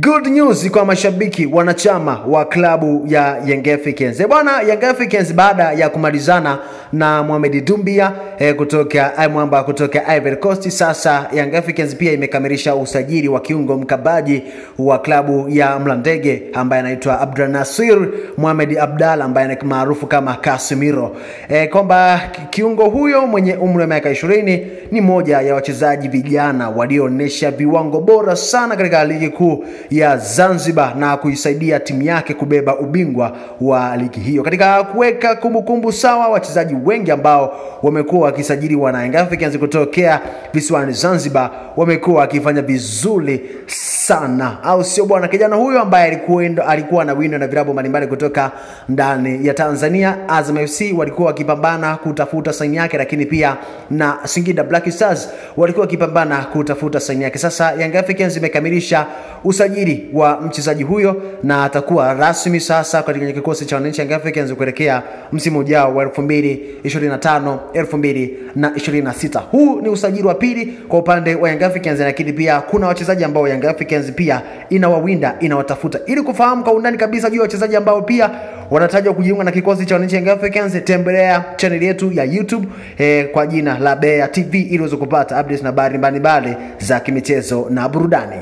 Good news kwa mashabiki wanachama wa klabu ya Young Africans. Bwana, Young Africans baada ya kumalizana na Mohamed Doumbia kutoka Ivory Coast, sasa Young Africans pia imekamilisha usajili wa kiungo mkabaji wa klabu ya Mlandege ambaye anaitwa Abdulnasir Mohamed Abdallah ambaye ni maarufu kama Casemiro. Kwamba kiungo huyo mwenye umri wa miaka 20 ni moja ya wachezaji vijana walioonyesha viwango bora sana katika ligi kuu ya Zanzibar na kuisaidia timu yake kubeba ubingwa wa ligi hiyo. Katika kuweka kumbukumbu sawa, wachezaji wengi ambao wamekuwa wakisajiliwa na Young Africans kutokea visiwani Zanzibar wamekuwa wakifanya vizuri sana, au sio bwana? Kijana huyo ambaye alikuwa na window na vilabu mbalimbali kutoka ndani ya Tanzania, Azam FC walikuwa wakipambana kutafuta saini yake, lakini pia na Singida Black Stars walikuwa wakipambana kutafuta saini yake. Sasa Young Africans imekamilisha usajili wa mchezaji huyo na atakuwa rasmi sasa katika kikosi cha wananchi Young Africans kuelekea msimu ujao wa 2025-2026. Huu ni usajili wa pili kwa upande wa Young Africans, lakini pia kuna wachezaji ambao Young Africans pia inawawinda, inawatafuta. Ili kufahamu kwa undani kabisa juu ya wachezaji ambao pia wanatajwa kujiunga na kikosi cha wananchi Young Africans, tembelea channel yetu ya YouTube kwa jina la Bea TV ili uweze kupata updates na habari mbalimbali za kimichezo na burudani.